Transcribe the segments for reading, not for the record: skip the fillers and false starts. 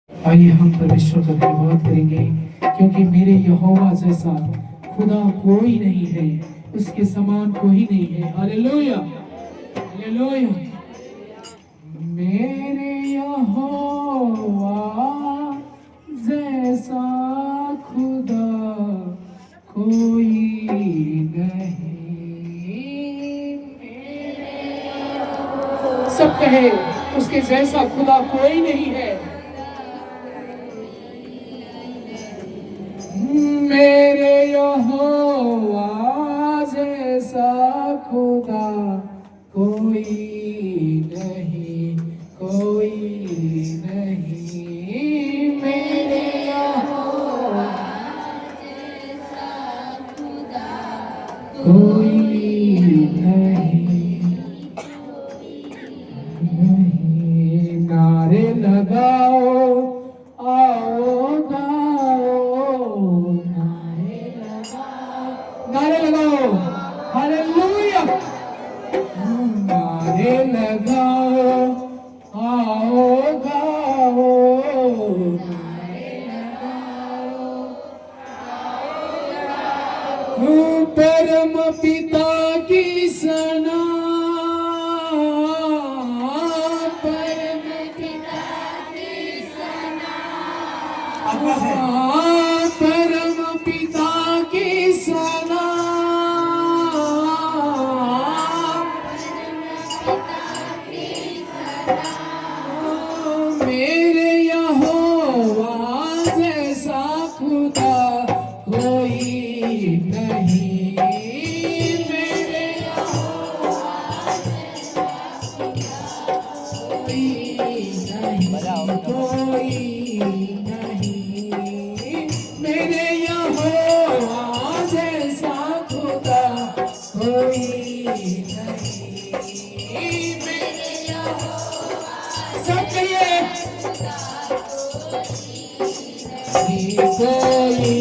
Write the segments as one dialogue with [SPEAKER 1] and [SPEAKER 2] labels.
[SPEAKER 1] आइए हम परमेश्वर का धन्यवाद करेंगे, क्योंकि मेरे यहोवा जैसा खुदा कोई नहीं है, उसके समान कोई नहीं है। Hallelujah, hallelujah. मेरे यहोवा जैसा खुदा कोई नहीं। सब कहे, उसके जैसा खुदा कोई नहीं है। मेरे यहोवा जैसा खुदा कोई नहीं, कोई नहीं। मेरे यहोवा जैसा खुदा कोई नहीं, नहीं। नारे लगाओ, आओ गाओ, नारे लगाओ, हालेलुया। नारे लगाओ, आओ गाओ, नारे लगाओ, परम पिता की सना, परम पिता की सना, परम पिता की सना, मेरे यहोवा जैसा खुदा कोई नहीं। मेरे यहोवा जैसा कोई नहीं, कोई नहीं। मेरे यहोवा जैसा खुदा कोई नहीं। मेरे यहोवा सब कहिए, कोई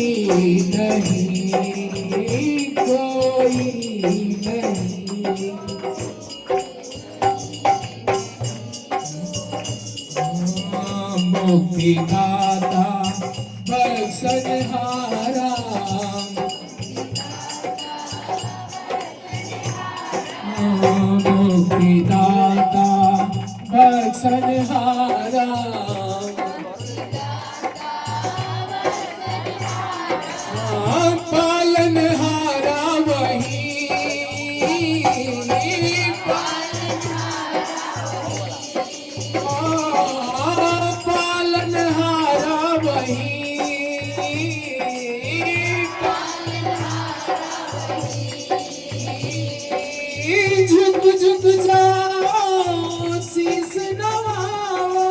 [SPEAKER 1] नहीं, कोई नहीं। मुक्तिदाता बख्शनहारा, मुक्तिदाता बख्शनहारा, पालनहारा वही, पालनहारा वही, झुक झुक जाओ, शीस नवाओ,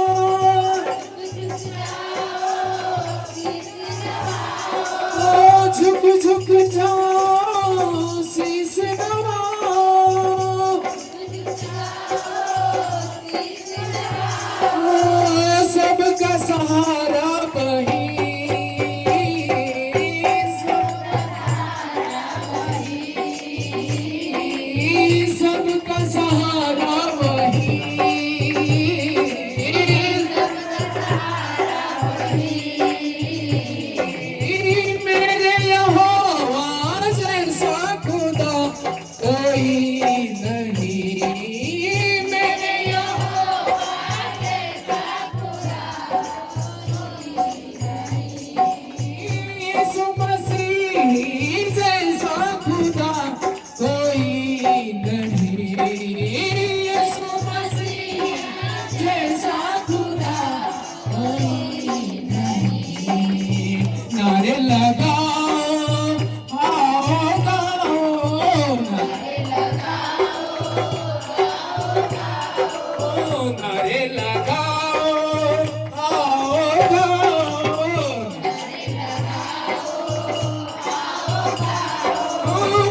[SPEAKER 1] झुक झुक जाओ, शीस नवाओ, सबका सहारा वही, सबका सहारा वही, मेरे यहोवा जैसा खुदा कोई नहीं। मेरे यहोवा जैसा खुदा कोई नहीं। यीशु मसीह जैसा खुदा कोई नहीं। यीशु मसीह जैसा खुदा कोई नहीं। नारे लगाओ, आओ गाओ, नारे लगाओ, नारे लगाओ, आओ गाओ,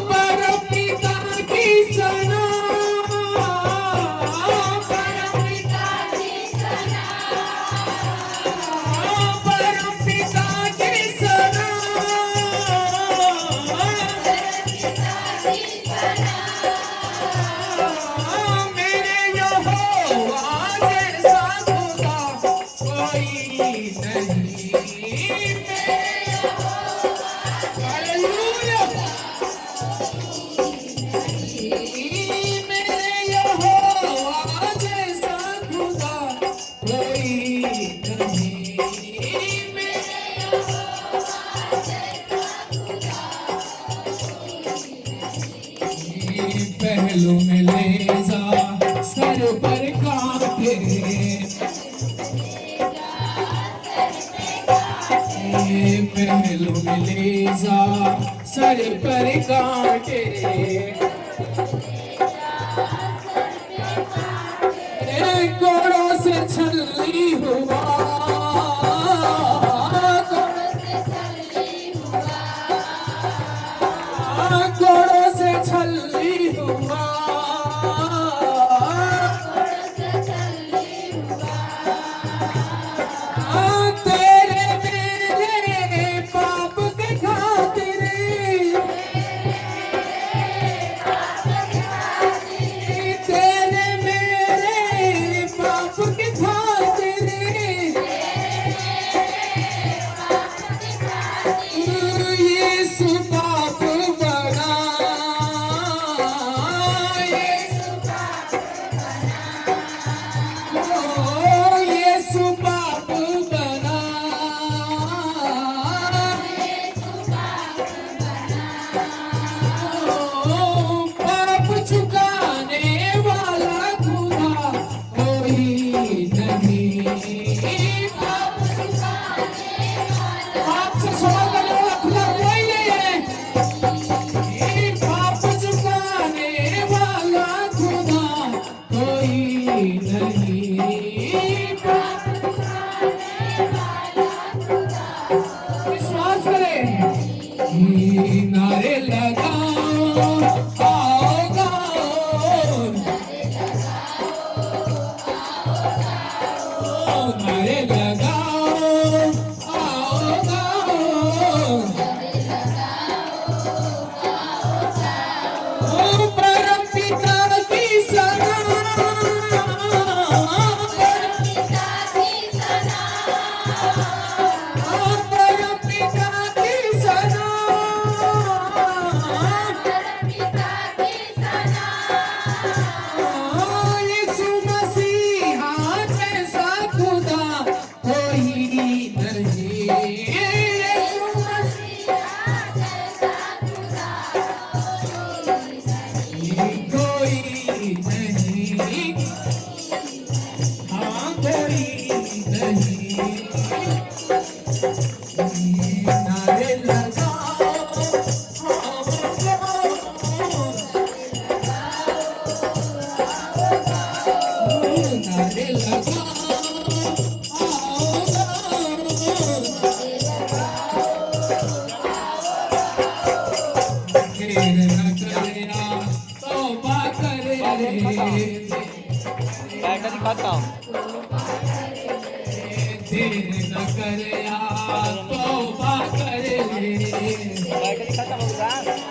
[SPEAKER 1] परम पिता की सना, परम पिता की सना, नहीं हालेलुया मेरे यहोवा जैसा खुदा कोई नहीं पहलू में ले जा सर पर कांटे पहलू में ले जा सर पर कांटे कोड़ों से छली हुआ कोड़ों से छली हुआ तेरे मेरे पाप के खातिर तेरे मेरे पाप के खातिर यीशु पाप बना यीशु पाप बना पाप चुकाने वाला खुदा कोई नहीं आपसे सवाल करने वाला खुदा कोई नहीं है पाप चुकाने वाला खुदा कोई नहीं विश्वास करें नारे लगाओ आओ गाओ नारे लगाओ आओ गाओ परमपिता की सना परमपिता की सना यीशु मसीहा जैसा खुदा कोई नहीं यीशु मसीहा कोई नहीं हाँ कोई नहीं नारे लगाओ नारे लगाओ देर न करना तौबा कर ले
[SPEAKER 2] बैठा दिखाता हूँ
[SPEAKER 1] देर न करया तौबा कर ले
[SPEAKER 2] बैठा दिखाता हूँ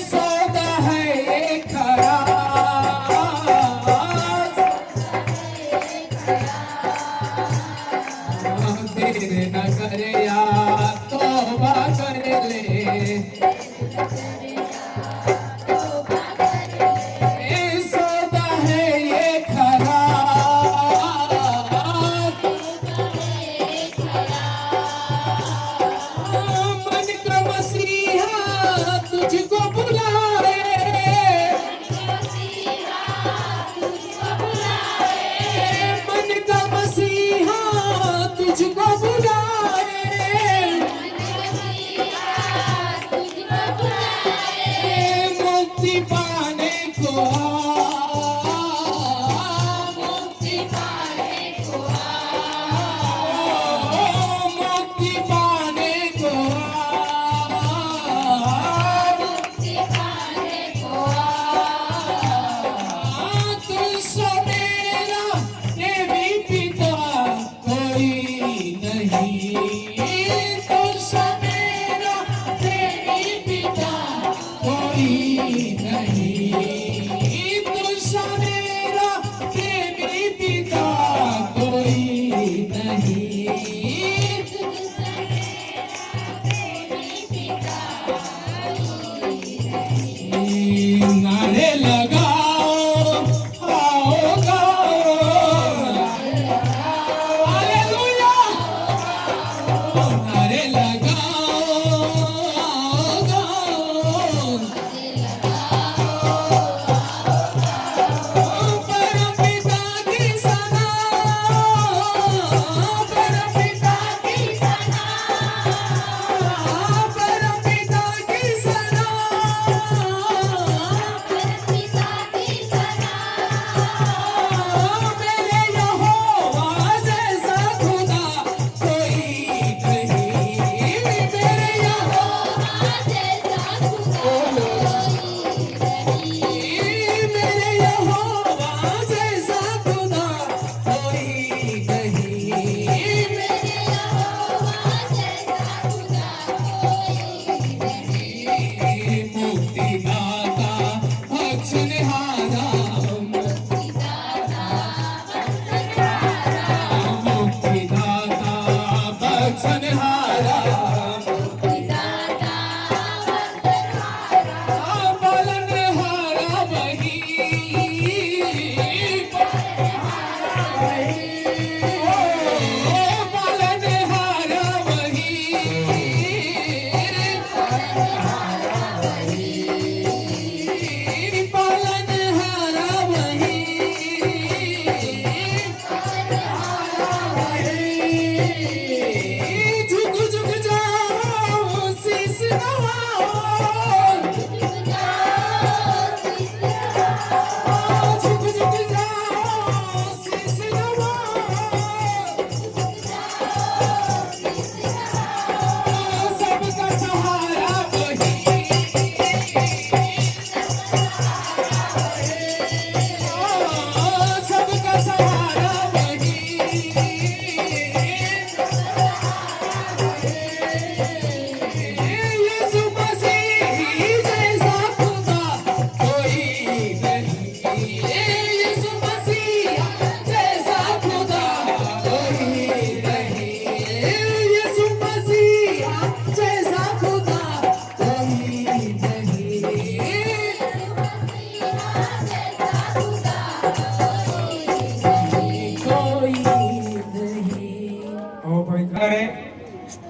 [SPEAKER 1] सौदा है ये खरा देर न करया तौबा कर ले सौदा है ये खरा मन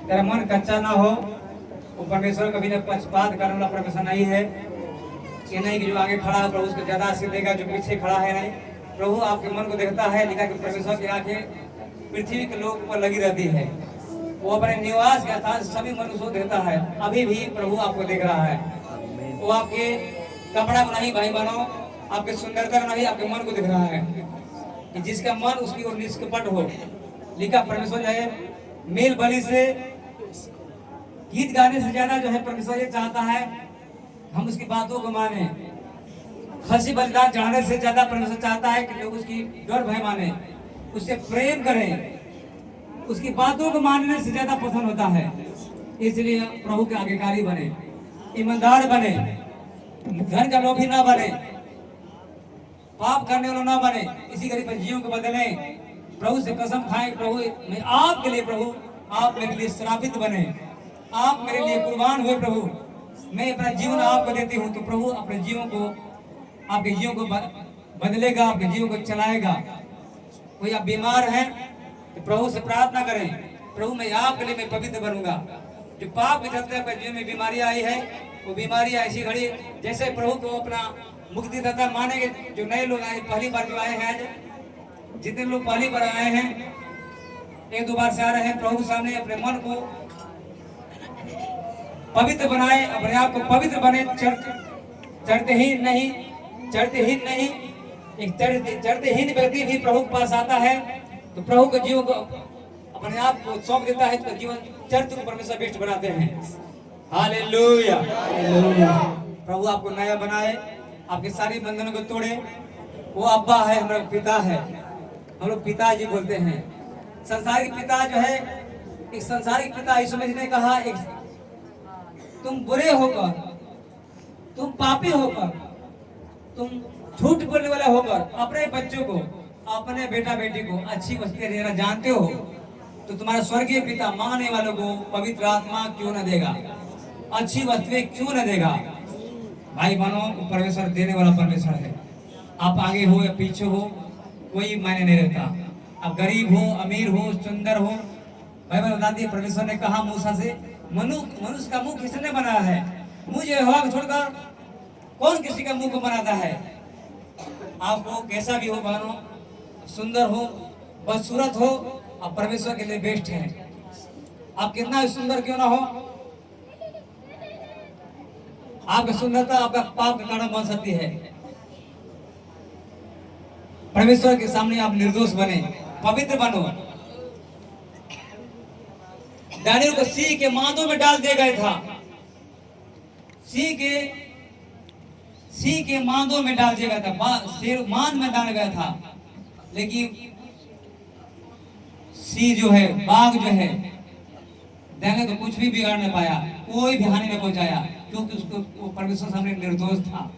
[SPEAKER 3] तेरा मन कच्चा ना हो। वो परमेश्वर कभी न पक्षपात करने वाला परमेश्वर नहीं है कि नहीं कि जो आगे खड़ा है प्रभु उसको ज्यादा आशीष देगा, जो पीछे खड़ा है नहीं। प्रभु आपके मन को देखता है। लिखा कि परमेश्वर की आंखें पृथ्वी के लोग पर लगी रहती है। वो अपने निवास के स्थान सभी मनुष्यों को देखता है। अभी भी प्रभु आपको देख रहा है। वो आपके कपड़ा को नहीं भाई बनो, आपके सुंदरता को नहीं, आपके मन को देख रहा है कि जिसका मन उसकी ओर निष्कपट हो। लिखा परमेश्वर जो है मेल बलि से, गीत गाने से ज्यादा जो है परमेश्वर ये चाहता है हम उसकी बातों को माने। खसी बलिदान चढ़ाने से ज्यादा परमेश्वर चाहता है कि लोग उसकी डर भय माने, उससे प्रेम करें। उसकी बातों को मानने से ज्यादा पसंद होता है। इसलिए प्रभु के आज्ञाकारी बने, ईमानदार बने, धन का लोभी ना बने, पाप करने वाला ना बने। इसी गरीब जीवों को बदले। प्रभु से कसम खाए, प्रभु मैं आपके लिए, प्रभु आप मेरे लिए श्रापित बने, आप मेरे लिए कुर्बान हुए। प्रभु मैं अपना जीवन आपको देती हूँ। तो प्रभु अपने जीवों को, आपके जीवों को बदलेगा, आपके जीवों को चलाएगा। कोई आप बीमार हैं तो प्रभु से प्रार्थना करें, प्रभु मैं आपके लिए मैं पवित्र बनूंगा। जो पाप के चलते अपने जीवन में बीमारी आई है, वो बीमारी ऐसी घड़ी जैसे प्रभु को अपना मुक्तिदाता मानेंगे। जो नए लोग आए, पहली बार जो आए हैं, आज जितने लोग पहली बार आए हैं, एक दो बार से आ रहे हैं, प्रभु सामने अपने मन को पवित्र बनाए, अपने आप को पवित्र बने। चढ़ते ही नहीं, एक चढ़ते ही व्यक्ति भी प्रभु के पास आता है तो प्रभु के जीवन को अपने आप को सौंप देता है। तो जीवन चरित्र को परमेश्वर बेस्ट बनाते हैं। Hallelujah, hallelujah. प्रभु आपको नया बनाए, आपके सारी बंधनों को तोड़े। वो अब्बा है, हमारा पिता है, हम लोग पिताजी बोलते हैं। संसारिक पिता जो है, एक संसारिक पिता यीशु मसीह ने कहा, एक तुम बुरे होकर, तुम पापी होकर, तुम झूठ बोलने वाले होकर अपने बच्चों को, अपने बेटा बेटी को अच्छी वस्तुएं देना जानते हो, तो तुम्हारा स्वर्गीय पिता मांगने वालों को पवित्र आत्मा क्यों न देगा, अच्छी वस्तुएं क्यों न देगा। भाई बहनों, परमेश्वर देने वाला परमेश्वर है। आप आगे हो या पीछे हो, कोई मायने नहीं रहता। आप गरीब हो, अमीर हो, सुंदर हो। बाइबल बताती है, परमेश्वर ने कहा मूसा से, मनुष्य का मुंह किसने बनाया है? मुझे यहोवा को छोड़कर कौन किसी का मुंह को बनाता है? आपको कैसा भी हो बहनों, सुंदर हो, बदसूरत हो, आप परमेश्वर के लिए बेस्ट हैं। आप कितना सुंदर क्यों ना हो, आपकी सुंदरता आपका पाप का कारण बन सकती है। परमेश्वर के सामने आप निर्दोष बने, पवित्र बनो। दानियल को सिंह के मांदों में डाल दिया गया था। सिंह के मांदों में डाल दिया गया था, शेर मांद में डाल गया था। लेकिन सी जो है, बाघ जो है, देने तो कुछ भी बिगाड़ नहीं पाया, कोई भी हानि नहीं पहुंचाया, क्योंकि उसको वो परमेश्वर सामने निर्दोष था।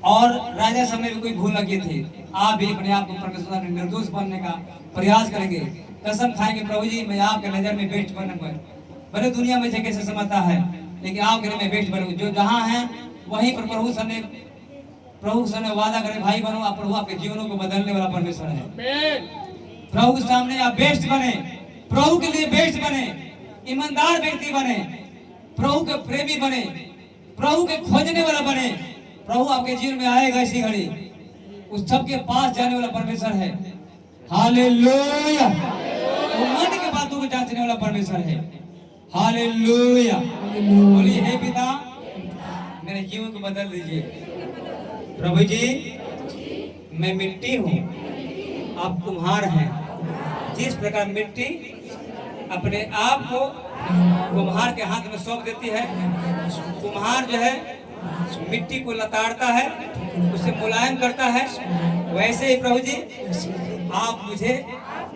[SPEAKER 3] और राजा सामने भी कोई भूल लगी थी। आप भी अपने आप को परमेश्वर सामने निर्दोष बनने का प्रयास करेंगे, कसम खाएंगे, प्रभु जी मैं आपके नजर में बेस्ट बनूंगा। भले दुनिया में कैसे समझता है, लेकिन आपके लिए मैं बेस्ट बनूंगा। जो जहाँ है वहीं पर प्रभु सामने वादा करें, भाई बनो आप, प्रभु आपके जीवनों को बदलने वाला परमेश्वर है। प्रभु के सामने आप बेस्ट बने, प्रभु के लिए बेस्ट बने, ईमानदार व्यक्ति बने, प्रभु के प्रेमी बने, प्रभु के खोजने वाला बने। प्रभु आपके जीवन में आएगा ऐसी घड़ी, उस सबके पास जाने वाला परमेश्वर है। हालेलुया। वो मन के बातों को जांचने वाला परमेश्वर है। हालेलुया। बोलिए हे पिता मेरे जीवन को बदल दीजिए। प्रभु जी मैं मिट्टी हूँ, आप कुम्हार हैं। जिस प्रकार मिट्टी अपने आप को कुम्हार के हाथ में सौंप देती है, कुम्हार जो है मिट्टी को लताड़ता है, उसे मुलायम करता है, वैसे ही प्रभु जी आप मुझे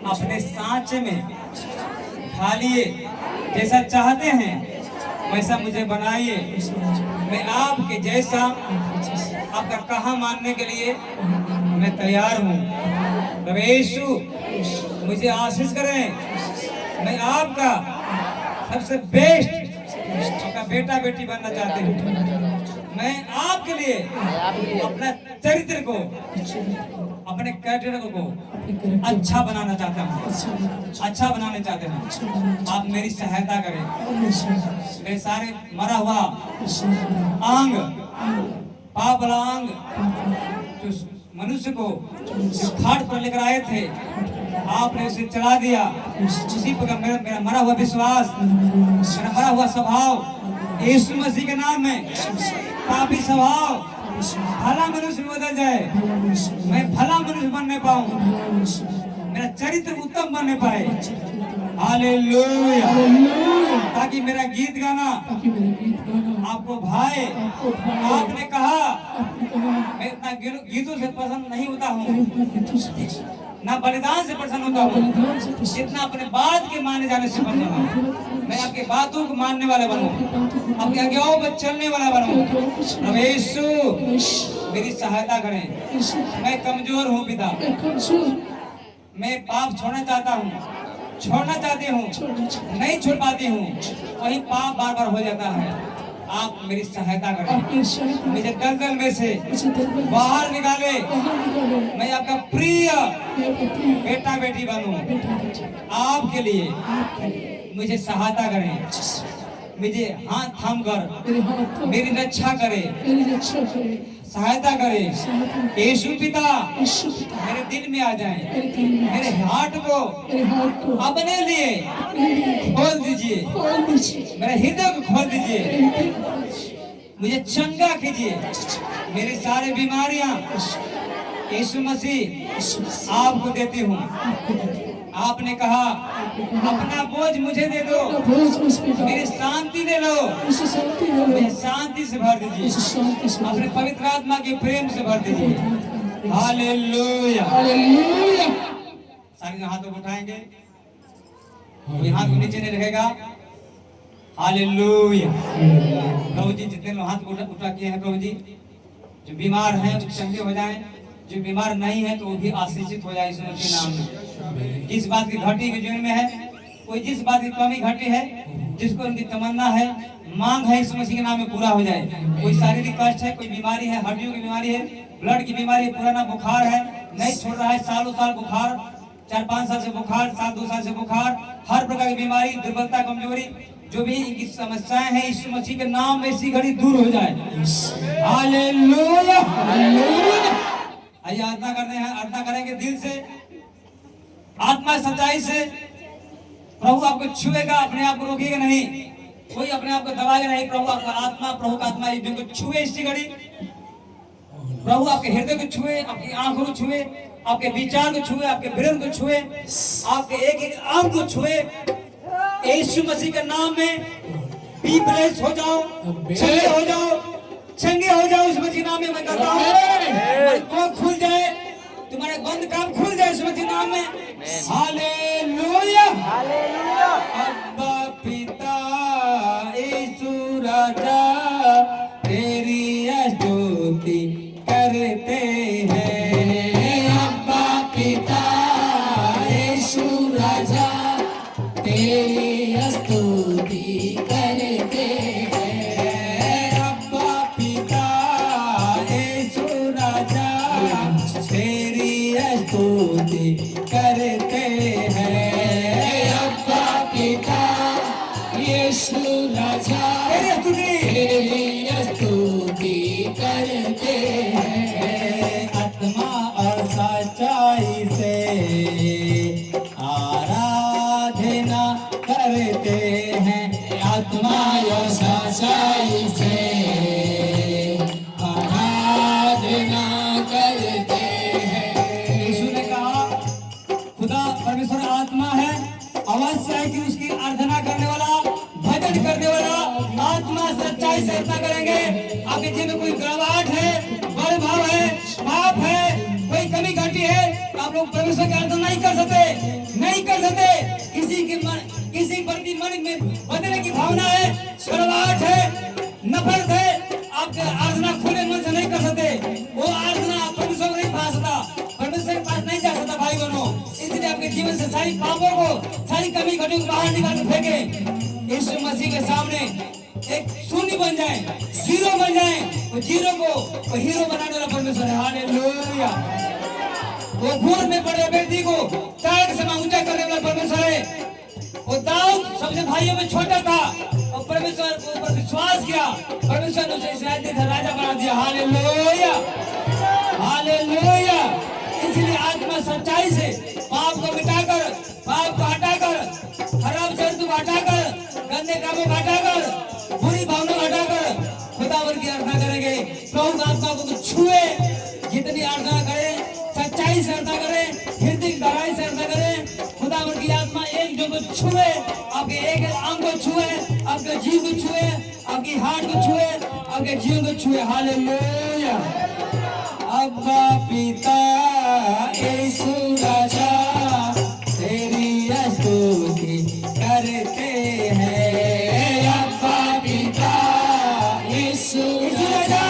[SPEAKER 3] अपने सांचे में ढालिए, जैसा चाहते हैं वैसा मुझे बनाइए। मैं आपके जैसा, आपका कहा मानने के लिए मैं तैयार हूँ। प्रभु यीशु मुझे आशीष करें, मैं आपका सबसे बेस्ट आपका बेटा बेटी बनना चाहती हूँ। मैं आपके लिए अपना चरित्र को, अपने कैरेक्टर को अच्छा बनाना चाहता हूँ, अच्छा बनाना चाहते हैं। आप मेरी सहायता करें। मेरे सारे मरा हुआ अंग, पाप वाला अंग जो मनुष्य को खाट पर लेकर आए थे, आपने उसे चला दिया। उसी प्रकार मेरा मरा हुआ विश्वास, मेरा मरा हुआ स्वभाव यीशु मसीह के नाम में, पापी स्वभाव भला मनुष्य में बदल जाए, मैं भला मनुष्य बनने पाऊं, मेरा चरित्र उत्तम बनने पाए। हालेलुया। ताकि मेरा गीत गाना आपको भाए। आपने कहा मैं इतना गीतों से पसंद नहीं होता हूँ, ना बलिदान से प्रसन्न होता हूँ, जितना अपने बात के माने जाने से प्रसन्न हूँ। मैं आपके बातों को मानने वाला बनूं, आपके आज्ञाओं पर चलने वाला बनूं। प्रभु यीशु मेरी सहायता करें। मैं कमजोर हूँ पिता, मैं पाप छोड़ना चाहता हूँ, छोड़ना चाहती हूँ, नहीं छोड़ पाती हूँ, वही पाप बार बार हो जाता है। आप मेरी सहायता करें, मुझे दलदल में से बाहर निकाले, मैं आपका प्रिय बेटा बेटी बनूं। आपके लिए मुझे सहायता करें, मुझे हाथ थाम कर मेरी रक्षा करें, सहायता करें। यीशु पिता मेरे दिल में आ जाए, मेरे हार्ट को अपने लिए खोल दीजिए, मेरे हृदय को खोल दीजिए, मुझे चंगा कीजिए। मेरी सारी बीमारियां यीशु मसीह आपको देती हूँ। आपने कहा अपना बोझ मुझे दे दो, मेरी शांति दे लो, मुझे शांति से भर दीजिए, अपने पवित्र आत्मा के प्रेम से भर दीजिए। हालेलुया। सारे हाथों को उठाएंगे, कोई हाथ को नीचे नहीं रखेगा। हालेलुया। प्रभु जी जितने लोग हाथ को उठा किए हैं, प्रभु जी जो बीमार हैं वो चंगे हो जाएं, जो बीमार नहीं है तो वो भी आशीषित हो जाए यीशु मसीह के नाम में। जिस बात की घटी के जीवन में है, कोई जिस बात की कमी घटी है, जिसको उनकी तमन्ना है, मांग है, यीशु मसीह के नाम में पूरा हो जाए। कोई शारीरिक कष्ट है, कोई बीमारी है, हड्डियों की बीमारी है, ब्लड की बीमारी है, पुराना बुखार है, नहीं छोड़ रहा है, सालों साल बुखार, 4-5 साल से बुखार, 7-2 साल से बुखार, हर प्रकार की बीमारी, दुर्बलता, कमजोरी, जो भी इनकी समस्याएं हैं, यीशु मसीह के नाम में इसी घड़ी दूर हो जाए। हालेलुया। आइए आराधना करते हैं, आराधना करेंगे दिल से, आत्मा सच्चाई से। प्रभु आपको छुएगा, अपने आप को रोकेगा नहीं, कोई अपने आप को दबाएगा नहीं। प्रभु आपका आत्मा, प्रभु का आत्मा एक दिन को छुए इसी घड़ी। प्रभु आपके हृदय को छुए, आपकी आंखों को छुए, आपके विचार को छुए, आपके ब्रेन को छुए, आपके एक एक अंग को छुए। यीशु मसीह के नाम में बी ब्लेस हो जाओ, चंगे हो जाओ, चंगे हो जाओ। इस मसीह नाम में मैं कहता हूँ, तुम्हारे आँख खुल जाए, तुम्हारे बंद काम खुल जाए इस मसीह नाम में। हालेलुया।
[SPEAKER 1] तेरी स्तुति करते हैं।
[SPEAKER 3] अब्बा पिता यीशु राजा तेरी स्तुति करते हैं।
[SPEAKER 1] अब्बा पिता यीशु राजा तेरी स्तुति करते हैं।
[SPEAKER 3] आत्मा और सच्चाई से आराधना करते हैं।
[SPEAKER 1] आत्मा और सच्चाई से आराधना करते हैं।
[SPEAKER 3] यीशु ने कहा खुदा परमेश्वर आत्मा है, अवश्य है कि उसकी आराधना करने वाला, भजन करने वाला आत्मा सच्चाई से आराधना करेंगे। आपके जीवन में कोई गिरावट है, बड़ भाव है, पाप है, कोई कमी घटी है, तो आप लोग परमेश्वर की आराधना नहीं कर सकते, नहीं कर सकते। किसी प्रति मन में बदलने की भावना है, गिरावट है, नफरत है, आप आराधना खुले मन से नहीं कर सकते। वो आराधना आप परमेश्वर को नहीं पा सकता, परमेश्वर के पास नहीं जा सकता भाई बहनों। इसलिए आपके जीवन से सारी पापों को, सारी कमी घटी को बाहर निकाल के फेंके। यीशु मसीह के सामने एक शून्य बन जाए, जीरो बन जाए। वो जीरो को हीरो बनाने वाला परमेश्वर है। हालेलुया। वो घूर में पड़े व्यक्ति को तारे के समान ऊंचा करने वाला परमेश्वर है। वो दाऊद सबसे भाइयों में छोटा था और परमेश्वर के ऊपर विश्वास किया, परमेश्वर ने उसे इस्राएल का राजा बना दिया। Hallelujah, hallelujah. इसलिए आत्मा सच्चाई से पाप को मिटाकर, पाप को हटाकर, खराब चरित्र को हटाकर, गंदे कामों को हटाकर, बुरी भावना को हटाकर खुदावन की आराधना करेंगे। प्रभु की आत्मा को छुए, जितनी आराधना करें सच्चाई से आराधना करें, हृदय की गहराई से आराधना करें। खुदावन की आत्मा एक जो को छुए, आपके एक अंग को छुए, आपके जीव को छुए, आपकी हार्ट को छुए, आपके जीवन को छुए। हालेलुया। अब्बा पिता यीशु राजा तेरी स्तुति करते हैं।
[SPEAKER 1] अब्बा पिता यीशु राजा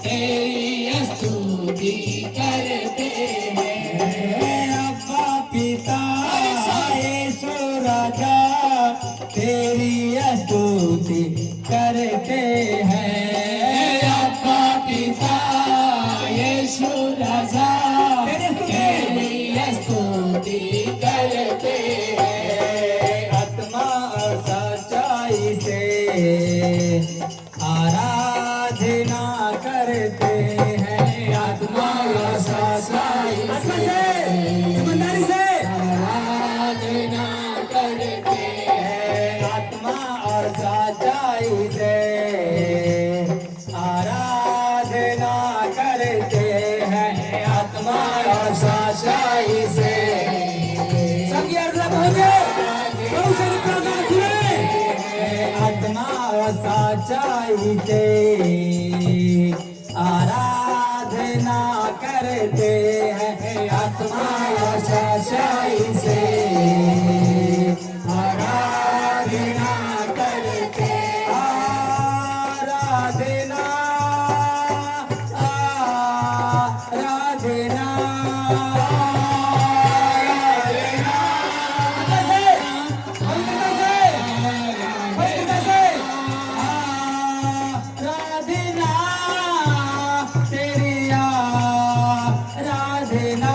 [SPEAKER 1] तेरी स्तुति करते हैं।
[SPEAKER 3] अब्बा पिता यीशु राजा तेरी स्तुति करते हैं।
[SPEAKER 1] अब्बा पिता यीशु राजा तेरी स्तुति करते हैं।
[SPEAKER 3] आत्मा और सच्चाई से आराधना करते हैं।
[SPEAKER 1] आत्मा और सच्चाई से
[SPEAKER 3] ईमानदारी से
[SPEAKER 1] आराधना करते हैं।
[SPEAKER 3] आत्मा और सच्चाई से आराधना करते हैं। आत्मा और सच्चाई से सबकी आराधना पहुंचे, प्रभु से प्रार्थना सुने। आत्मा और सच्चाई से आराधना करते हैं। आत्मा और सच्चाई से आराधना करते हैं। आराधना, आराधना, आराधना तेरी आराधना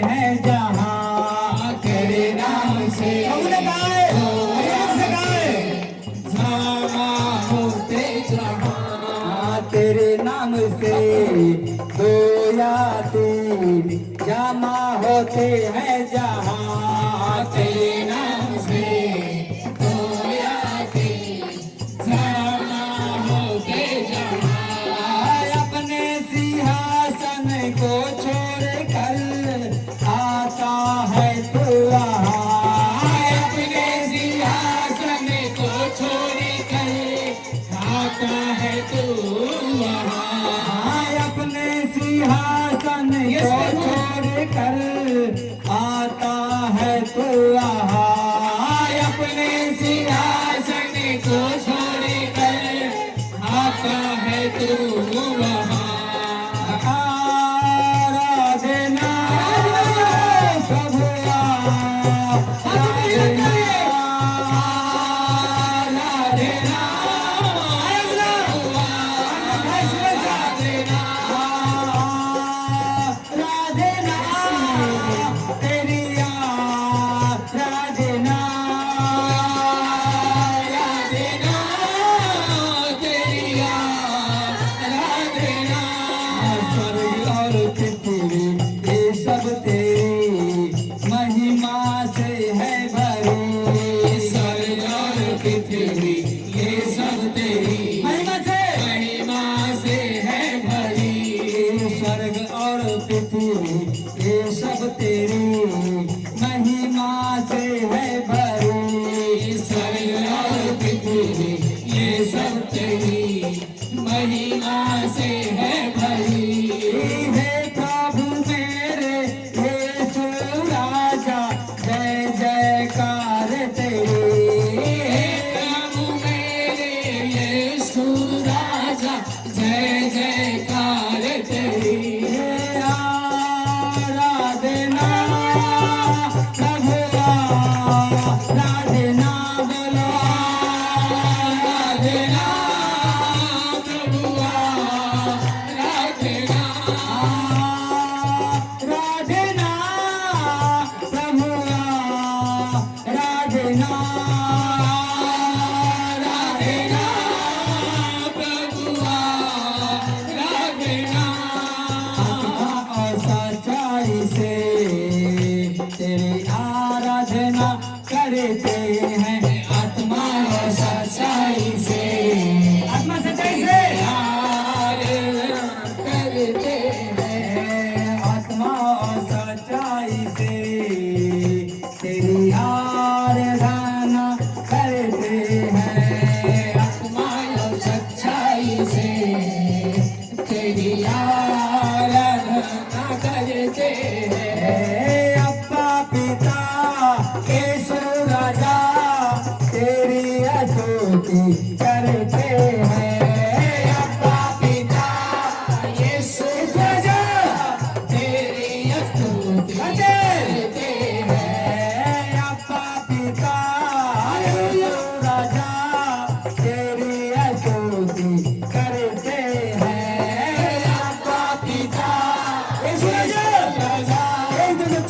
[SPEAKER 3] हैं जहाँ तेरे नाम से
[SPEAKER 1] क्षमा होते जहाँ
[SPEAKER 3] तेरे नाम से दो या तीन जमा होते हैं जहाँ
[SPEAKER 1] तेरे नाम से दो या तीन क्षमा होते जहाँ
[SPEAKER 3] अपने सिंहासन को छोड़ कर आता है तू वहाँ
[SPEAKER 1] अपने सिंहासन को छोड़ कर आता है तू वहाँ
[SPEAKER 3] अपने सिंहासन को छोड़ कर आता है तू वहाँ
[SPEAKER 1] अपने सिंहासन को छोड़ कर आता है तू वहाँ
[SPEAKER 3] आराधना प्रभु आराधना तेरी आराधना स्वर्ग और पृथ्वी ये सब तेरी महिमा से है भरी
[SPEAKER 1] स्वर्ग और पृथ्वी ये सब तेरी महिमा से है भरी
[SPEAKER 3] स्वर्ग और पृथ्वी ये सब तेरी महिमा से है भरी
[SPEAKER 1] स्वर्ग और पृथ्वी ये सब तेरी महिमा से है भरी
[SPEAKER 3] हे प्रभु मेरे यीशु राजा जय जयकार तेरी
[SPEAKER 1] प्रभु मेरे यीशु राजा जय जयकार तेरी
[SPEAKER 3] आराधना प्रभु आराधना बोलो
[SPEAKER 1] आराधना प्रभु आराधना
[SPEAKER 3] आराधना प्रभु आराधना
[SPEAKER 1] आराधना प्रभु आराधना
[SPEAKER 3] आत्मा और सच्चाई से तेरी आराधना करते हैं
[SPEAKER 1] आत्मा और सच्चाई से
[SPEAKER 3] आत्मा सच्चाई से
[SPEAKER 1] आराधना करते हैं
[SPEAKER 3] आत्मा और सच्चाई से तेरी आराधना करते हैं
[SPEAKER 1] आत्मा और सच्चाई से तेरी आराधना करते हैं
[SPEAKER 3] अप्पा पिता यीशु राजा तेरी स्तुति करते हैं
[SPEAKER 1] अप्पा पिता यीशु राजा तेरी स्तुति करते हैं
[SPEAKER 3] अप्पा पिता यीशु राजा तेरी स्तुति करते हैं
[SPEAKER 1] अप्पा पिता यीशु राजा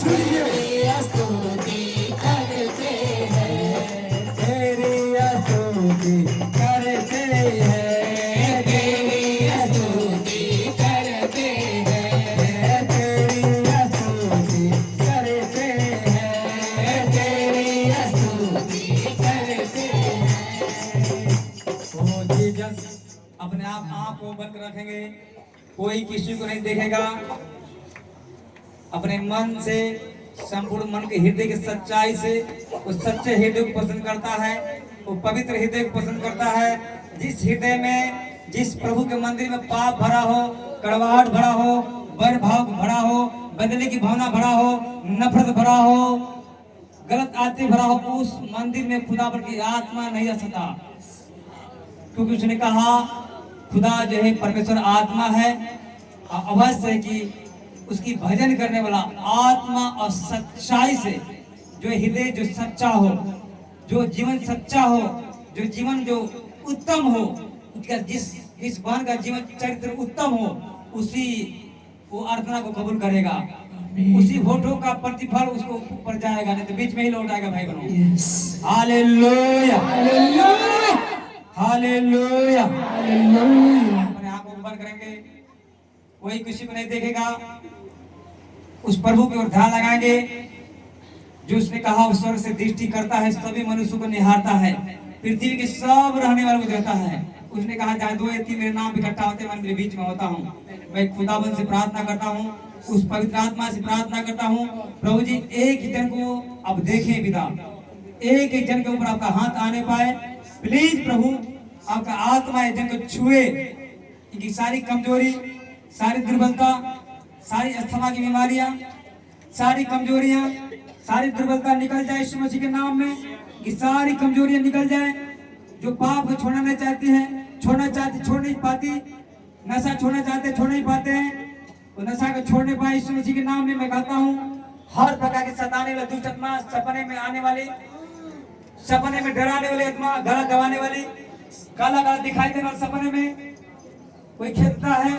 [SPEAKER 1] तेरी स्तुति करते हैं
[SPEAKER 3] तेरी स्तुति करते हैं
[SPEAKER 1] तेरी स्तुति करते हैं
[SPEAKER 3] तेरी स्तुति करते हैं
[SPEAKER 1] तेरी स्तुति करते हैं
[SPEAKER 3] ओ जीसस अपने आप आँख को बंद कर रखेंगे कोई किसी को नहीं देखेगा अपने मन से संपूर्ण मन के हृदय की सच्चाई से उस सच्चे हृदय को पसंद करता है वो पवित्र हृदय को पसंद करता है जिस हृदय में जिस प्रभु के मंदिर में पाप भरा हो कड़वाहट भरा हो बैर भाव भरा हो बदले की भावना भरा हो नफरत भरा हो गलत आदतें भरा हो उस मंदिर में खुदा पर की आत्मा नहीं आ सकता क्योंकि उसने कहा खुदा जो है परमेश्वर आत्मा है और अवश्य है कि उसकी भजन करने वाला आत्मा और सच्चाई से जो हृदय जो सच्चा हो जो जीवन सच्चा हो जो जीवन जो उत्तम हो उसका जिस वन का जीवन चरित्र उत्तम हो उसी वो आराधना को कबूल करेगा उसी होठों का प्रतिफल उसको ऊपर जाएगा, नहीं तो बीच में ही लौट आएगा भाई बहनों।
[SPEAKER 1] Yes
[SPEAKER 3] hallelujah
[SPEAKER 1] hallelujah
[SPEAKER 3] hallelujah.
[SPEAKER 1] Hallelujah.
[SPEAKER 3] अपने आंखों को बंद करेंगे, कोई किसी को नहीं देखेगा, उस प्रभु की ओर ध्यान लगाएंगे जो उसने कहा उस स्वर्ग से दृष्टि करता है, सभी मनुष्यों को निहारता है, पृथ्वी के सब रहने वालों को देखता है। उसने कहा जहाँ दो या तीन मेरे नाम इकट्ठा होते हैं मैं उनके बीच में होता हूँ। मैं खुदाबंद से प्रार्थना करता हूँ, उस पवित्र आत्मा से प्रार्थना करता हूँ, प्रभु जी एक ही जन को अब देखें पिता, एक एक जन के ऊपर आपका हाथ आने पाए प्लीज प्रभु, आपका आत्मा एक जन को छुए, इनकी सारी कमजोरी, सारी दुर्बलता, सारी अस्थमा की बीमारियां, सारी कमजोरियां, सारी दुर्बलता निकल जाए यीशु मसीह के नाम में, कि सारी कमजोरियां निकल जाए। जो पाप को छोड़ना नहीं चाहती हैं, छोड़ना चाहती छोड़ नहीं पाती, नशा छोड़ना चाहते छोड़ नहीं पाते हैं, तो नशा को छोड़ने पाए यीशु मसीह के नाम में मैं कहता हूँ। हर प्रकार के सताने वाले दुष्ट आत्मा, सपने में आने वाली, सपने में डराने वाली आत्मा, गला दबाने वाली, काला काला दिखाई देने वाले सपने में कोई खेदता है,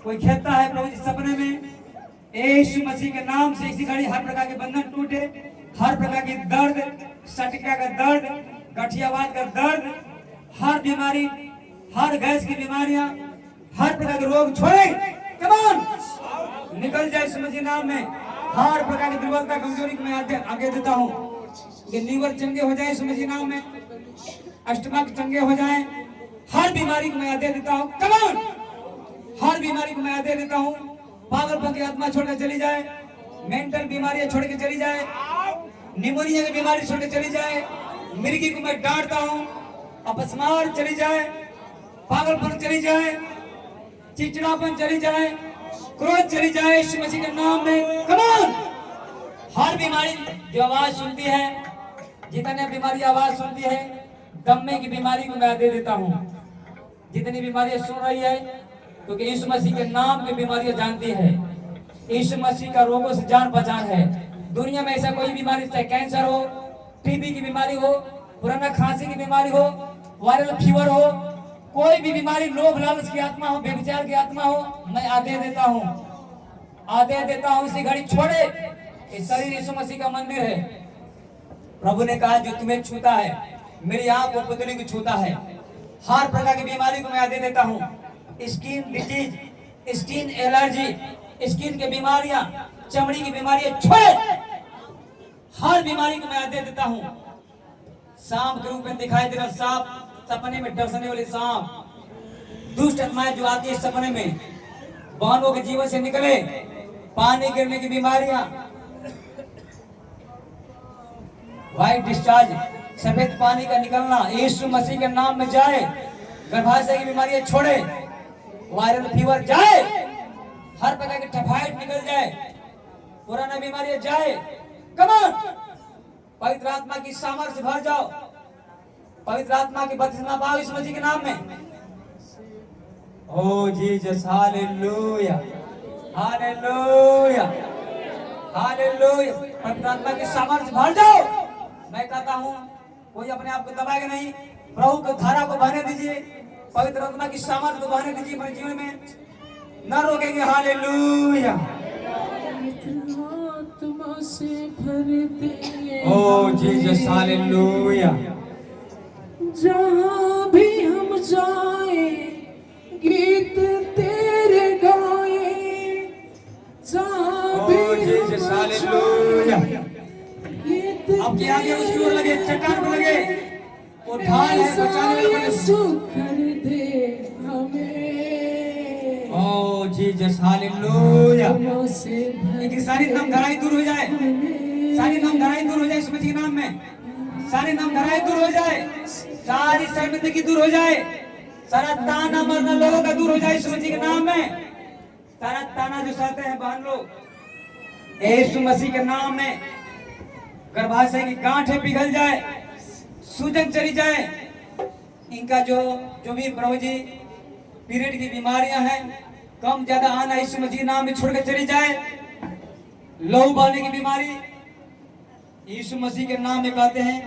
[SPEAKER 3] कोई खेदता है प्रभु जी सपने में, यीशु मसीह के नाम से इसी घड़ी हर प्रकार के बंधन टूटे, हर प्रकार की दर्द, सटिका का दर्द, गठियावाद का दर्द, हर बीमारी, हर गैस की बीमारियां, हर प्रकार के रोग छोड़े, कम ऑन निकल जाए यीशु मसीह नाम में। हर प्रकार की दुर्बलता कमजोरी को मैं आगे देता हूँ, कि लीवर चंगे हो जाए यीशु मसीह नाम में, अष्टमा चंगे हो जाए, हर बीमारी को मैं आदेश देता हूँ, कम ऑन हर बीमारी को मैं आदेश देता हूँ। पागलपन की आत्मा छोड़कर चली जाए, मेंटल बीमारियां छोड़ के चली जाए, निमोनिया की बीमारी छोड़ के चली जाए, मिर्गी को मैं डांटता हूँ, अपस्मार चली जाए, पागलपन चली जाए, चिड़चिड़ापन चली जाए, क्रोध चली जाए यीशु मसीह के नाम में। कम ऑन हर बीमारी जो आवाज सुनती है, जितने बीमारी आवाज सुनती है, दम्मे की बीमारी को मैं आदेश देता हूँ, जितनी बीमारियां सुन रही है, क्योंकि यीशु मसीह के नाम की बीमारियां जानती है, यीशु मसीह का रोगों से जान पहचान है। दुनिया में ऐसा कोई बीमारी, चाहे कैंसर हो, टीबी की बीमारी हो, पुराना खांसी की बीमारी हो, वायरल फीवर हो, कोई भी बीमारी, लोभ लालच की आत्मा हो, व्यभिचार की आत्मा हो, मैं आदेश देता हूँ, आदेश देता हूँ इसी घड़ी छोड़े। इस शरीर यीशु मसीह का मंदिर है। प्रभु ने कहा जो तुम्हें छूता है, मेरी आंख और पुतली को छूता है। हर प्रकार की बीमारी को मैं आदेश देता हूँ, skin disease, skin allergy, skin की बीमारियां, चमड़ी की बीमारियां छोड़े, हर बीमारी को मैं आदेश देता हूँ। सांप के रूप में दिखाई दे रहा सांप, सपने में डसने वाले सांप, दुष्ट आत्माएं जो आती है सपने में, बहनों के जीवन से निकले, पानी गिरने की बीमारियां, व्हाइट डिस्चार्ज, सफेद पानी का निकलना, यीशु मसीह के नाम में जाए। गर्भाशय की बीमारियां छोड़े, वायरल फीवर जाए, हर प्रकार की टाइफाइड निकल जाए, पुराना बीमारियां जाए। कम ऑन पवित्र आत्मा की सामर्थ्य भर जाओ, पवित्र आत्मा की बपतिस्मा पाओ यीशु मसीह के नाम में। ओ जीसस, हालेलुया हालेलुया हालेलुया। पवित्र आत्मा की सामर्थ्य भर जाओ। मैं कहता हूँ कोई अपने आप को दबाएगा नहीं, प्रभु को धारा को बहने दीजिए, पवित्र आत्मा की सामर्थ्य को बहने दीजिए अपने जीवन में, न रोकेंगे। हालेलुया। ओ जीसस, हालेलुया।
[SPEAKER 1] जहाँ भी हम जाए गीत तेरे गाए, जहाँ भी
[SPEAKER 3] जीसस, हालेलुया।
[SPEAKER 1] गीत
[SPEAKER 3] आपके आगे उसकी ओर लगे, चट्टान को लगे, वो ढाल है बचाने वाला
[SPEAKER 1] सुकर दे हमें।
[SPEAKER 3] ओ जीसस, हालेलुया। इनकी सारी नाम धराई दूर हो जाए, सारी नाम धराई दूर हो जाए यीशु मसीह के नाम में, सारी नाम धराई दूर हो जाए, सारी शर्मिंदगी दूर हो जाए, सारा ताना मरना लोगों का दूर हो जाए यीशु मसीह के नाम में। सारा ताना जो सहते हैं बहन लोग, यीशु मसीह के नाम में गर्भाशय की गांठें पिघल जाए, सूजन चली जाए, इनका जो भी प्रभु जी पीरियड की बीमारियां हैं, कम ज्यादा आना यीशु मसीह के नाम में छोड़कर चली जाए। लहू बहने की बीमारी यीशु मसीह के नाम में कहते हैं,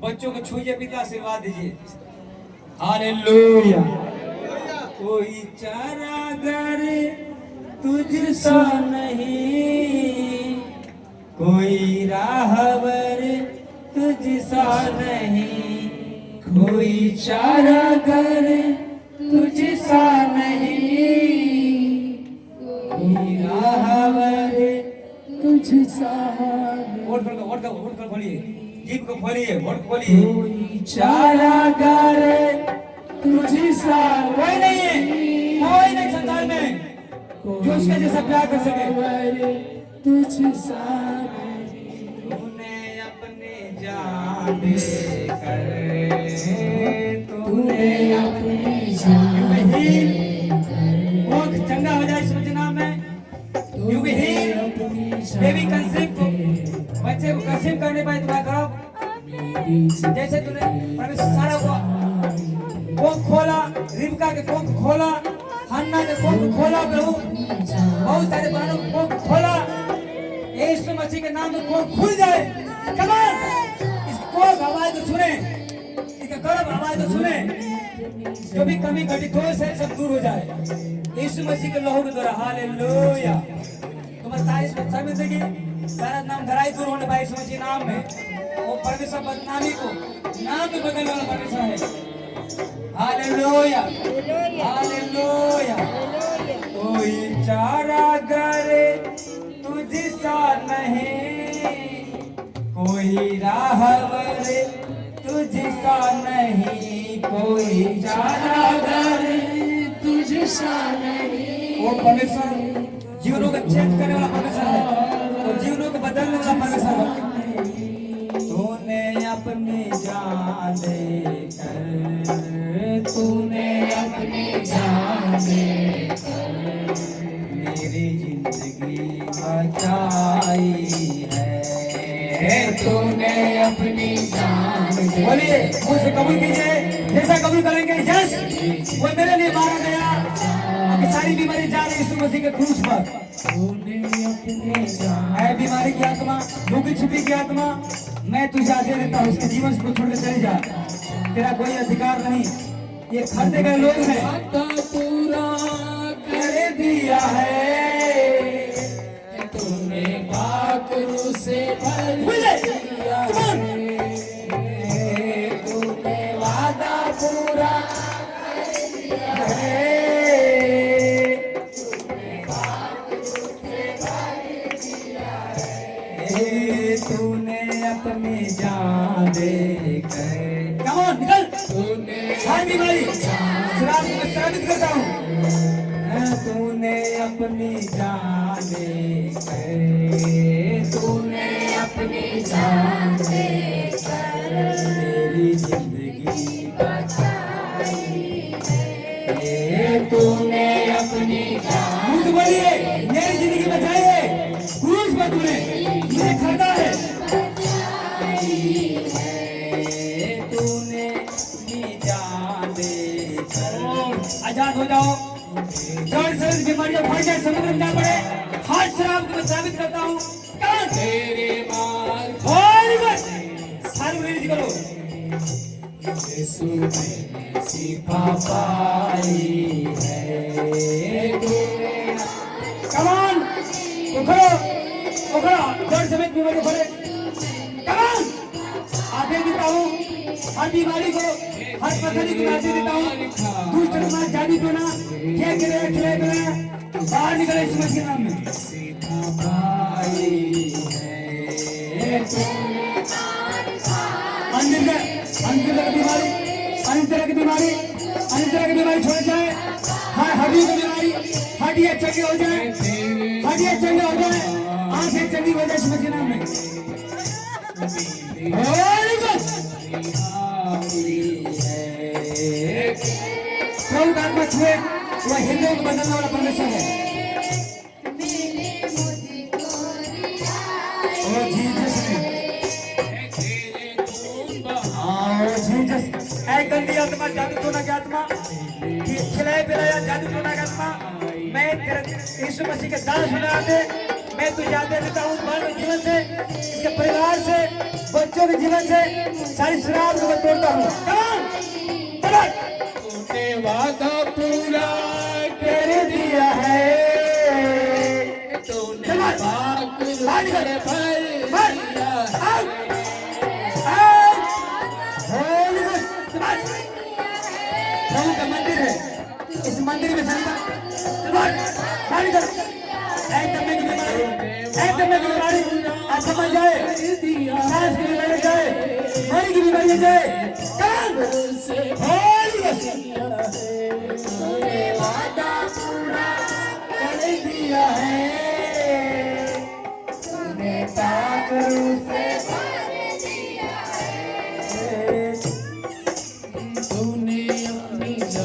[SPEAKER 3] बच्चों को छूइए पिता, आशीर्वाद दीजिए। हालेलुया। कोई चारागर तुझसा नहीं कोई राहबर, तुझसा नहीं कोई चारागर, तुझसा नहीं कोई राहबर,
[SPEAKER 1] तुझसा
[SPEAKER 3] वोट कर खोलिए, जीप को खोलिए, वोट खोलिए। कोई चारागर, तुझसा कोई नहीं है, कोई नहीं संसार में जो उसके जैसा प्यार कर सके।
[SPEAKER 1] तुझसा
[SPEAKER 3] तूने अपने जान देकर, तूने
[SPEAKER 1] अपनी जान
[SPEAKER 3] बहुत चंगा हो जाए सोचना में। यू भी बेबी कंसीव को, बच्चे को कंसीव करने पाए तुम्हारा करो, जैसे तूने परमेश्वर सारा को कोख खोला, रिबका के कोख खोला, हन्ना के कोख खोला, प्रभु बहुत सारे बहनों को कोख खोला। यीशु मसीह के नाम में कोख खुल जाए। कमान इस कोख आवाज को सुने, इसका गर्भ आवाज को सुने, जो भी कमी घटी दोष है सब दूर हो जाए यीशु मसीह के लहू के द्वारा। हालेलुया। तुम्हारे सारी शर्मिंदगी, सारा नाम धराई दूर होने पाए यीशु मसीह नाम में। वो परमेश्वर बदनामी को नाम में बदलने वाला परमेश्वर है। Hallelujah, hallelujah. कोई चारागर तुझसा नहीं, कोई राहबर तुझसा नहीं, कोई चारागर
[SPEAKER 1] तुझसा नहीं।
[SPEAKER 3] वो परमेश्वर जीवनों को चेंज करने वाला परमेश्वर है, और जीवनों को बदलने वाला परमेश्वर है। तूने अपनी जान देकर, तूने अपनी जान देकर मेरी जिंदगी बचाई है। तूने अपनी जान देकर, बोलिए मुझसे कबूल कीजिए, जैसा कबूल करेंगे यस वो मेरे लिए मारा गया, अब सारी बीमारी जा रही यीशु मसीह के क्रूस पर।
[SPEAKER 1] तूने अपनी जान
[SPEAKER 3] है बीमारी की आत्मा, दुखी छुपी की आत्मा, मैं तुझे आदेश देता हूँ उसके जीवन को छोड़ के चले जा, तेरा कोई अधिकार नहीं। ये खरीदे गए लोग हैं,
[SPEAKER 1] वादा पूरा
[SPEAKER 3] कर दिया है
[SPEAKER 1] तूने, पाकरू से भर
[SPEAKER 3] बोले,
[SPEAKER 1] दिया
[SPEAKER 3] come on।
[SPEAKER 1] है, तूने वादा पूरा कर दिया है।
[SPEAKER 3] तूने अपनी जान देकर, come on, निकल।
[SPEAKER 1] तूने
[SPEAKER 3] हर बीमारी शराब को मैं साबित करता हूँ। तूने अपनी जान देकर, तूने अपनी जान देकर मेरी जिंदगी बचाई है। तूने अपनी जान, मुझे बोलिए मेरी जिंदगी बचाई है, क्रूस पर तूने मुझे खरीदा है। तूने अपनी जान देकर आजाद हो जाओ। जड़ से बीमारियां फट जाए, समुद्र में जा पड़े, हर शराब को मैं साबित करता हूँ।
[SPEAKER 1] तेरे मार
[SPEAKER 3] होली गॉड, सारी रिलीज करो।
[SPEAKER 1] यीशु ने
[SPEAKER 3] सिखा पाई है तूने, कम ऑन, उखड़ो उखड़ो, जड़ समेत बीमारी फटे, कम ऑन। आदेश देता हूँ हर बीमारी को, हर पथरी को आदेश देता हूँ। दुष्ट मार जानी तो ना क्या करे खिलाए बिना बाहर निकले इस मसीह के नाम में।
[SPEAKER 1] सीधा भाई है
[SPEAKER 3] अंदर की बीमारी, अंदर की बीमारी, अंदर की बीमारी छोड़ जाए। हर हड्डी की बीमारी, हड्डियां चंगी हो जाए, हड्डियां चंगी हो जाए, आंखें चंगी हो जाए इस मसीह के नाम में। होली गॉड, प्रभु का आत्मा छुए, वह हिंदुओं को बदलने वाला परमेश्वर है। ओ जीसस ने, ओ जीसस, ऐ गंदी आत्मा, जादू टोना की आत्मा, खिलाए पिलाया जादू टोना की आत्मा, मैं तेरे यीशु मसीह के दास होने आते, मैं तुझे आदेश देता हूँ तुम्हारे जीवन से, इसके परिवार से, बच्चों के जीवन से, सारी शराब को मैं तोड़ता हूँ।
[SPEAKER 1] तूने वादा पूरा
[SPEAKER 3] कर दिया है,
[SPEAKER 1] बाहर निकल
[SPEAKER 3] प्रभु का मंदिर है, इस मंदिर में एकदम में बीमारी समझ जाए, सांस की बीमारी जाए, मरी की बीमारी जाए, वादा पूरा कर दिया है, ताकरू से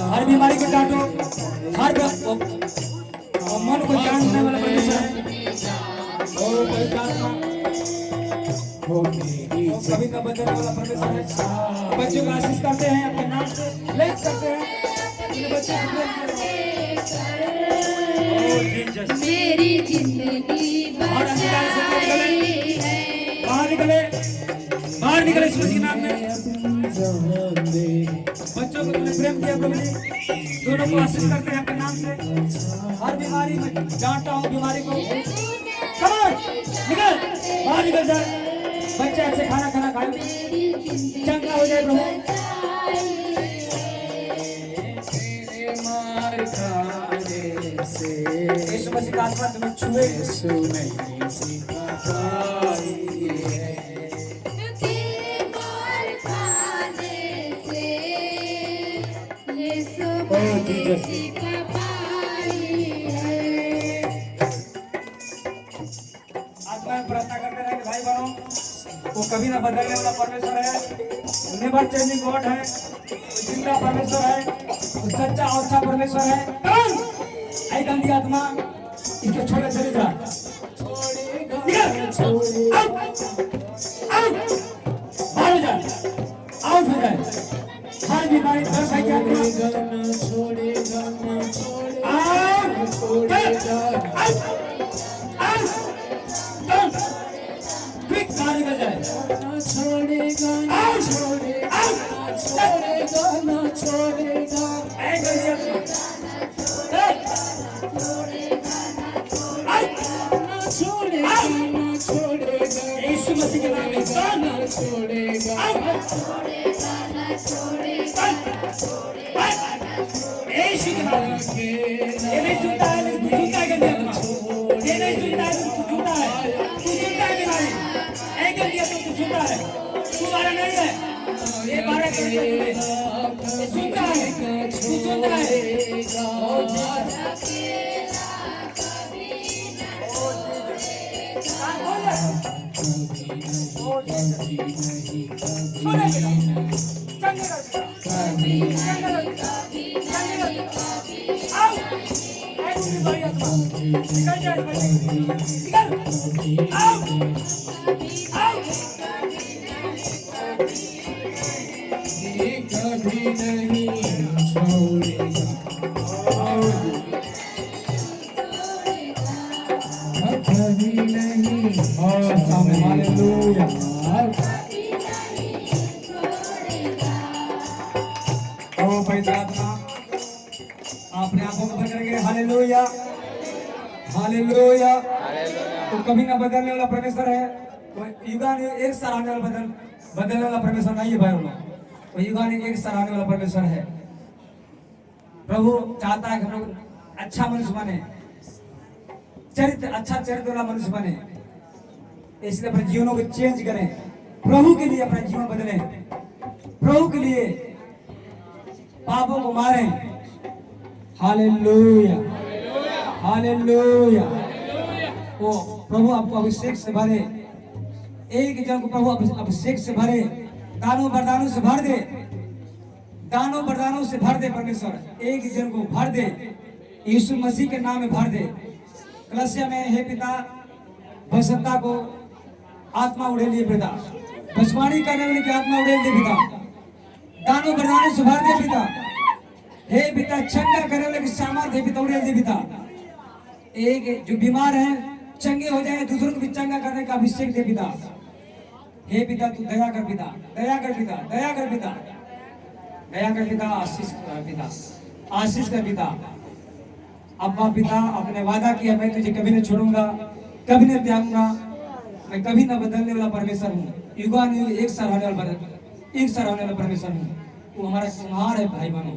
[SPEAKER 3] हर बीमारी को काटो, हर मन को जानने वाला परमेश्वर है। कभी का बदलने वाला परमेश्वर है। बच्चों को आशीष करते हैं अपने नाम से, ब्लेस करते हैं अपने बच्चों को।
[SPEAKER 4] मेरी जिंदगी
[SPEAKER 3] बाहर निकले सूरज के नाम में। बच्चों को तुमने प्रेम किया प्रभु जी, दोनों को आशीष करते हैं अपने नाम से। हर बीमारी में डांटा हूँ बीमारी को, निकल बाहर निकल जाए, बच्चे अच्छे खाना खाना खाए, चंगा हो जाए प्रभु। यीशु मसीह का आत्मा तुम्हें छुए, आत्मा में प्रार्थना करते रहे भाई बहनों, वो कभी ना बदलने वाला परमेश्वर है, नेवर चेंजिंग गॉड है, जिंदा परमेश्वर है, सच्चा और अच्छा परमेश्वर है। आई गंदी आत्मा इसके छोड़े चले जा, बाहर हो जाए, आउट हो जाए। हर बीमारी दर्द है क्या छोड़ेगा ना क्विक बाहर निकल जाए, छोड़ेगा ना छोड़ेगा ना छोड़ेगा। यीशु मसीह के नाम में ना छोड़ेगा, यीशु के नाम में। ये नहीं सुनता है, सुनता है गंदी आत्मा, ये नहीं सुनता है, तू सुनता है, तू सुनता है बीमारी, ऐ गंदी आत्मा तू सुनता है, तू बारह नहीं है, ये बारह कर दिया तूने, सुनता है, तू सुनता है। कभी नहीं छोड़ेगा, कभी नहीं। और सामने हालेलुया, पवित्र आत्मा अपने आंखों को बंद करके हालेलुया हालेलुया। तो कभी ना बदलने वाला परमेश्वर है, युगान एक सराहने वाला बदलने वाला परमेश्वर नहीं है भाई लोग, वो युगान एक सराहने वाला परमेश्वर है। प्रभु चाहता है कि हम लोग अच्छा मनुष्य बने, चरित्र अच्छा चरित्र वाला मनुष्य बने, इसलिए अपने जीवनों को चेंज करें, प्रभु के लिए अपना जीवन बदलें, प्रभु के लिए पापों को मारें। Hallelujah hallelujah. वो प्रभु आपको अभिषेक से भरे, एक जन को प्रभु अभिषेक से भरे, दानों वरदानों से भर दे, दानों वरदानों से भर दे परमेश्वर, एक जन को भर दे, यीशु मसीह के नाम में भर दे। कलसिया में हे पिता भसत्ता को आत्मा उड़ेल दिए पिता, भस्मानी करने वाले की आत्मा उड़ेल दे पिता, दानों वरदानों से भर दे पिता, हे पिता चंगा करने वाले की सामर्थ्य पिता उड़ेल दे पिता। एक जो बीमार है चंगे हो जाए, दूसरों को भी चंगा करने का अभिषेक दे पिता। हे पिता तू दया कर पिता, दया कर पिता, दया कर पिता, दया कर पिता, आशीष कर पिता, आशीष कर पिता। अब्बा पिता आपने वादा किया मैं तुझे कभी नहीं छोड़ूंगा, कभी न त्यागूंगा, मैं कभी न बदलने वाला परमेश्वर हूँ, युगानुयुग एक साथ रहने वाला परमेश्वर हूँ। वो हमारा संहार है भाई बहनों।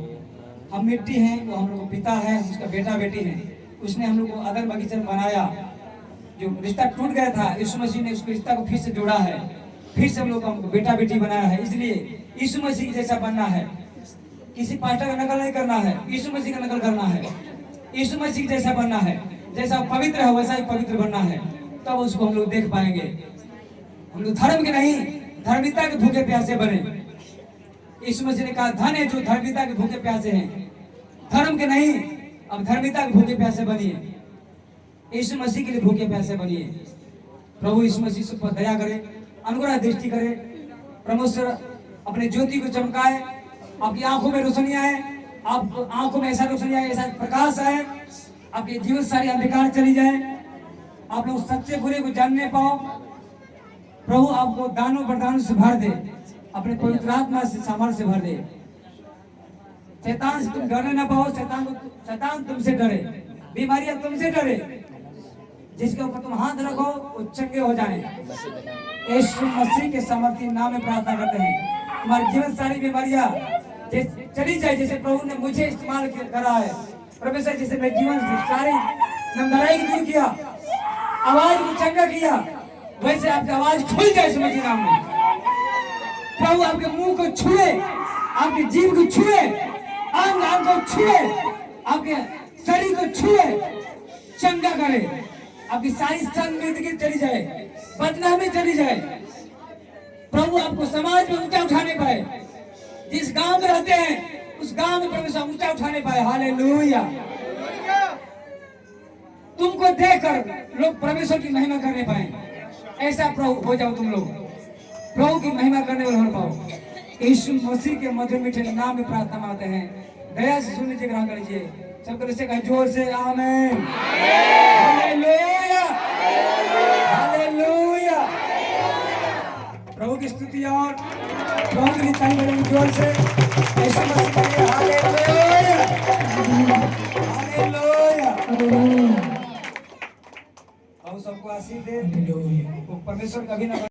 [SPEAKER 3] हम मिट्टी हैं, वो हम लोग को पिता है, उसका बेटा बेटी है। उसने हम लोग को अदर बगीचा में बनाया। जो रिश्ता टूट गया था, यीशु मसीह ने उस रिश्ता को फिर से जोड़ा है, फिर से हम लोग को हमको बेटा बेटी बनाया है। इसलिए यीशु मसीह जैसा बनना है, किसी पास्टर का नकल नहीं करना है, यीशु मसीह का नकल करना है। यीशु मसीह जैसा बनना है, जैसा पवित्र है वैसा ही पवित्र बनना है, तब उसको हम लोग देख पाएंगे। हम लोग धर्म के नहीं, धार्मिकता के भूखे प्यासे बने। यीशु मसीह ने कहा धन है जो धार्मिकता के भूखे प्यासे हैं, धर्म के नहीं, अब धार्मिकता के भूखे प्यासे बनिए, यीशु मसीह के लिए भूखे प्यासे बनिए। प्रभु यीशु मसीह सब पर दया करे, अनुग्रह दृष्टि करे, परमेश्वर अपने ज्योति को चमकाए, आपकी आंखों में रोशनी आए, आप आंखों में ऐसा रोशनी आए, ऐसा प्रकाश आए, आपके जीवन सारी अंधकार चली जाए, आप लोग सच्चे बुरे को जानने पाओ। प्रभु आपको दानों वरदानों से भर दे, अपने पवित्र आत्मा से सामर्थ्य से भर दे। शैतान से तुम डरने ना पाओ, शैतान तुमसे डरे, बीमारियां तुमसे डरे, जिसके ऊपर तुम हाथ रखो वो चंगे हो जाए। यीशु मसीह के सामर्थ्य नाम में प्रार्थना करते हैं, तुम्हारी जीवन सारी बीमारियां चली जाए, जैसे प्रभु ने मुझे इस्तेमाल करा है। परमेश्वर जैसे मेरे जीवन से सारी नमदाराई को दूर किया, आवाज को चंगा किया, वैसे आपकी आवाज खुल जाए यीशु मसीह नाम में। प्रभु आपके मुंह को छुए, आपकी जीभ को छुए, अंग को छुए, आपके शरीर को छुए, चंगा करे, आपकी सारी संगति चली जाए, बदनामी चली जाए। प्रभु आपको समाज में ऊंचा उठाने पाए, जिस गांव में रहते हैं उस गांव में परमेश्वर ऊंचा उठाने पाए। हालेलुया। तुमको देखकर लोग परमेश्वर की महिमा करने पाए, ऐसा प्रभु हो जाओ तुम लोग, प्रभु की महिमा करने वाले हो पाओ। यीशु मसीह के मधुर मीठे नाम में प्रार्थना मांगते हैं, दया से सुन लीजिए, ग्रहण कर लीजिए। सबको इसे कहें जोर से आमीन। Hallelujah, hallelujah. प्रभु की स्तुति और प्रभु की निताई करेंगे जोर से। यीशु मसीह के लिए हालेलुया, हालेलुया। प्रभु सबको आशीष दे।
[SPEAKER 1] हालेलुया।
[SPEAKER 3] वो परमेश्वर कभी ना